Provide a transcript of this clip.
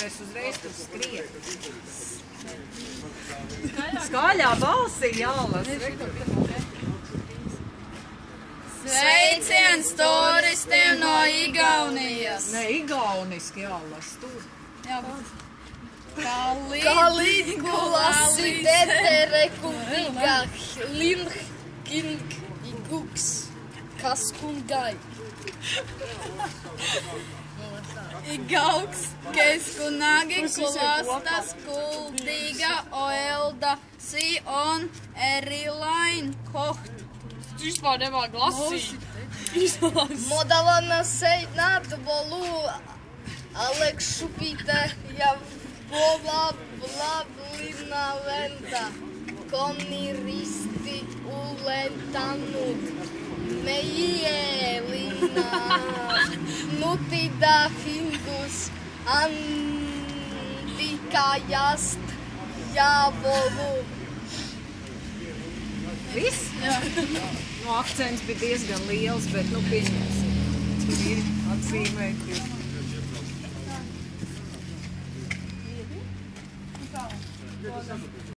es uzreiz tur skrienu. Skaļā balsī jālasa. Sveiciens turistiem no Igaunijas! Ne, igauniski jālasa tur. Kalīdgulas teterekulīga limking iguks kaskungai. Igauks keskunagi kulastas kuldīga oelda si on erilain koht. Vispār nemāk lasīt. Modalana seināt bolu Alekšupīte ja Blavlina lenta Koniristi ulentanut Meielina Nutida hingus Andikajast Javolu. Viss? Jā. Nu, akcents bija diezgan liels, bet, nu, pieņemsim. Tur ir atzīmēt.